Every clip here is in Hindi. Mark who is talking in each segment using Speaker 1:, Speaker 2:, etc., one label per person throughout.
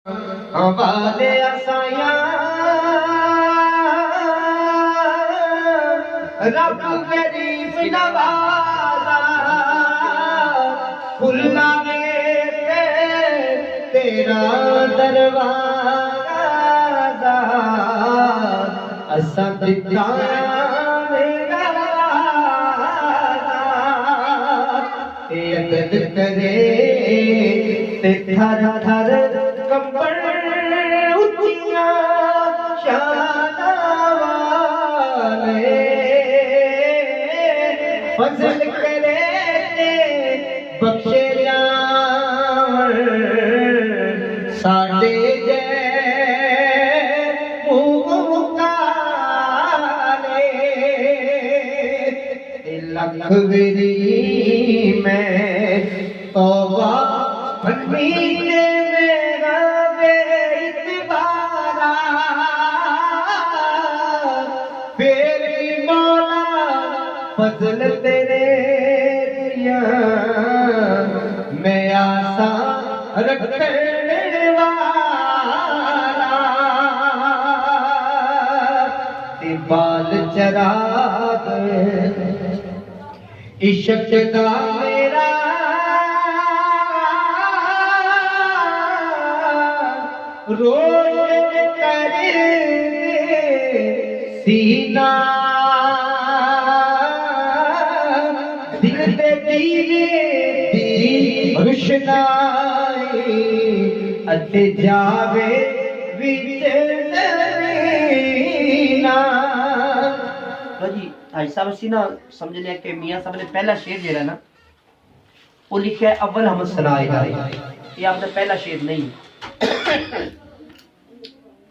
Speaker 1: वाले असाया रब गरीब नवाजा खुलना तेरा दरवाजा असा दिता अदद करे ते थर थर कंबल उठिया शाना वाले फजल करे ते बख्शे जावन साडे जे मुकाले लख विरी मैं तौबा फरमीने मेरा बेइतबारा फिर भी मौला फजल तेरे दिया मैं आसा रखने वाला ते बाल चराग इश्क दा मेरा रोज कर सीना दिल दे दीवे दी रोशनाई अते जावे विच ज़मीना।
Speaker 2: तो जी भाई साहब असी ना समझ लिया कि मियां साहब ने पहला शेर जो है ना वो लिखा है अव्वल हमद सनाए ये आपने पहला शेर नहीं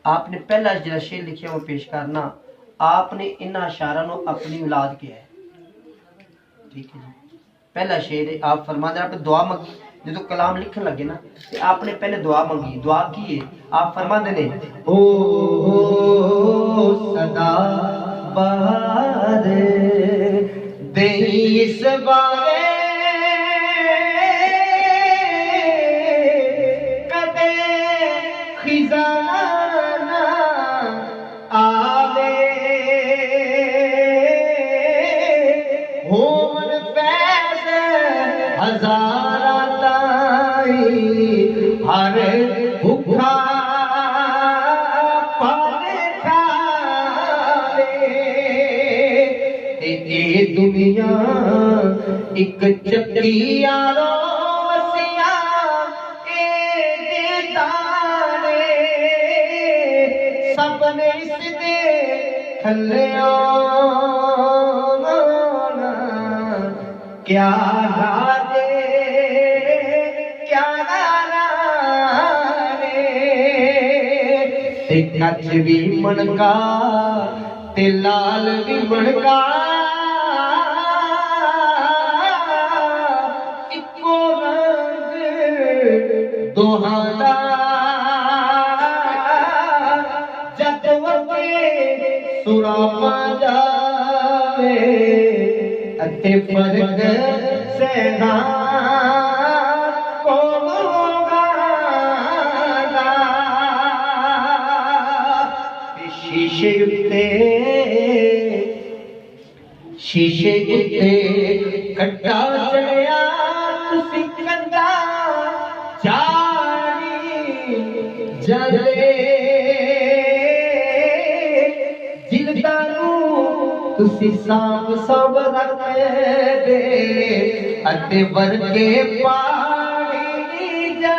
Speaker 2: आपने पहला जो शेर लिखा वो पेश करना आपने इन अशारा नो अपनी औलाद किया है। ठीक है जी पहला शेर है आप फरमाते आपने दुआ मंगी जो तो कलाम लिखने लगे ना तो आपने पहले दुआ मंगी दुआ की है आप फरमाते ने
Speaker 1: ओ सदा बहार दे इस बारे कदे खिजाना आवे होमन फैज हजारा ताई हर भूखा दुनिया एक चक्की यारो वसिया दाने सबने इसदे थल्ले क्या राजे क्या राने ते कच भी मनका ते लाल भी मनका दोहाना जद वके सुरामा जावे अते फर्क सेना को गाना शीशे उत्ते कट्टा चढ़िया तुसी कंदा जले जिलदानू तुसी सांभ सब रख दे अते वर्गे पानी जा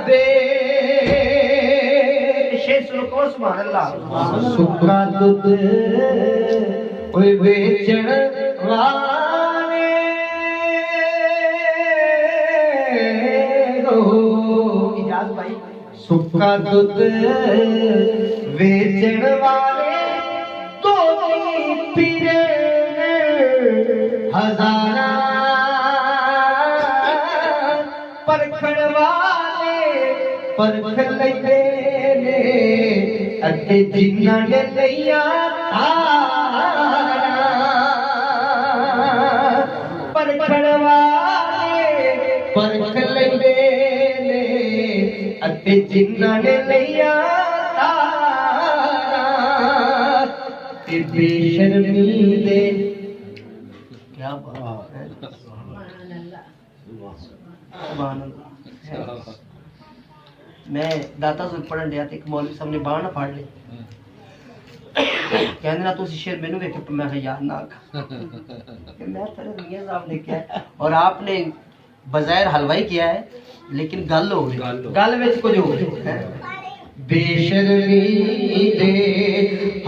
Speaker 1: दे
Speaker 2: शेर सुनो को सुभान अल्लाह
Speaker 1: सुखा दुध ओए बेचण वाले
Speaker 2: इजाज भाई
Speaker 1: सुखा दुध बेचण वाले तो पीरे हजारा परखण वाले परख लैंदे ने अते जिन्हां ने लईया परखण वाले परख लैंदे ने अते जिन्ना ने लिया ते बेशर्मी दे।
Speaker 2: क्या बात है, सुभान अल्लाह। मैं दाता सुन पढ़न दिया एक मौलवी साहब ने बाण फाड़ ली, कहने ना तुसी शेर मैनू वेख मैं यार ना कि मैं तेरे मियां साहब ने किया है। और आपने बजायर हलवाई किया है लेकिन गल हो गई, गल विच कुछ हो गई है।
Speaker 1: बेशर्मी दे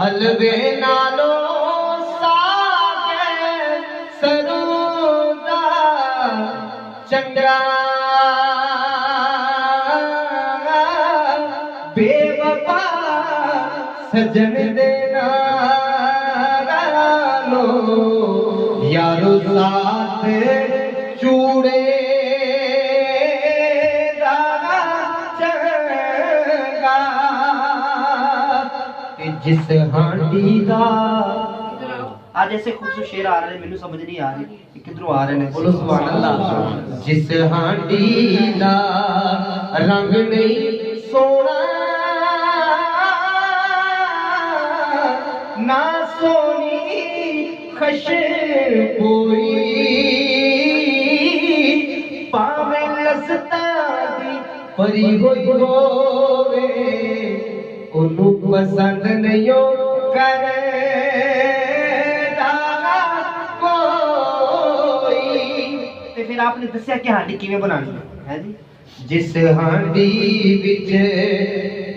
Speaker 1: हलवे नालो सागे सरूदा चंगा बेवफा सजन दे नालो यारो साथ चूड़े जिस हांडी दा।
Speaker 2: आज ऐसे खूबसूरत शेर आ रहे हैं, मैनू समझ नहीं आ रही कि किधरों आ रहे हैं।
Speaker 1: बोलो सुभान अल्लाह। जिस हांडी दा रंग नहीं सोना ना सोनी खुशबोई पावे लसता दी परी होई होवे ओनू पसंद नहीं करे कोई।
Speaker 2: ते फिर आपने दस्या कि हांडी किवें बनानी है जी।
Speaker 1: जिस हांडी विच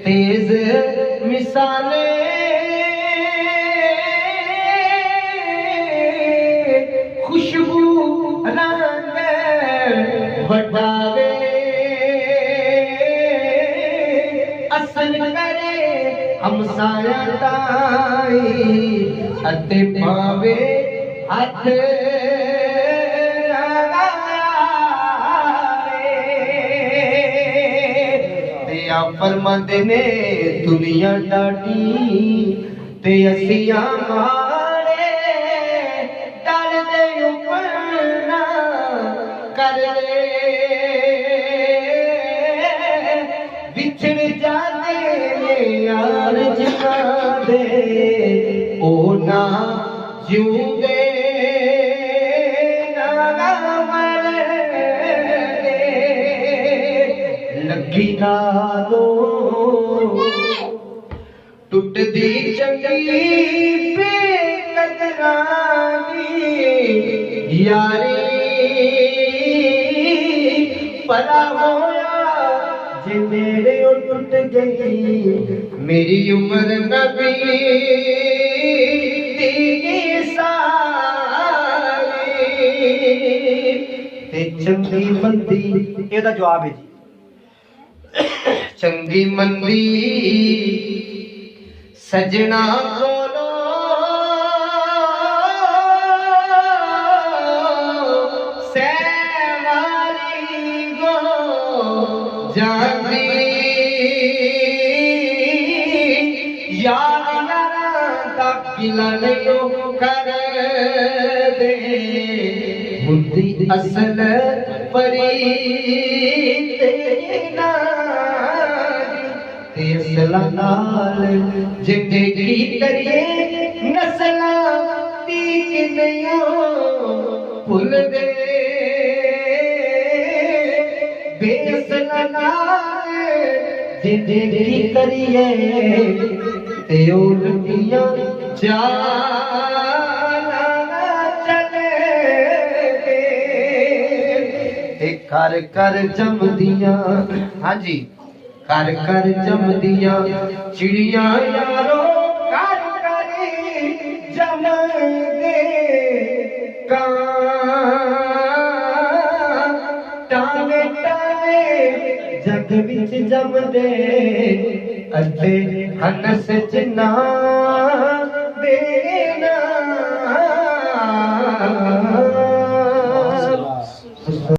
Speaker 1: तेज मिसाले खुशबू रंग वडावे असर करे हमसाया ताई अते पावे हथ फरमाते ने दुनिया डाटी ते असिया मारे डर दे ऊपर ना कर ले बिछड़ जाते यार जिना दे ओ ना जिऊंदे लगी नालो टुट दी चंगी बेकदरानी यारी परा होया जे मेरे ओ टुट गई मेरी उम्र नबी दी सारी ते चंगी मंदी।
Speaker 2: ਇਹਦਾ ਜਵਾਬ ਹੈ जी।
Speaker 1: चंगी मंदी सजना कोलो सवारी गो जाती यार यारा दा किला नहीं कर दे बुद्धि असल परी नाल जिंदगी करिए नस्ला तीक नहीं भूल दे बेसला नाल जिंदगी करिए ते उल्टियां जाना चले कर कर जमदियां। हाँ जी कर कर जमदिया चिड़िया यारो कर कर जम दे टाने टाने जग विच जम दे अते हनस च ना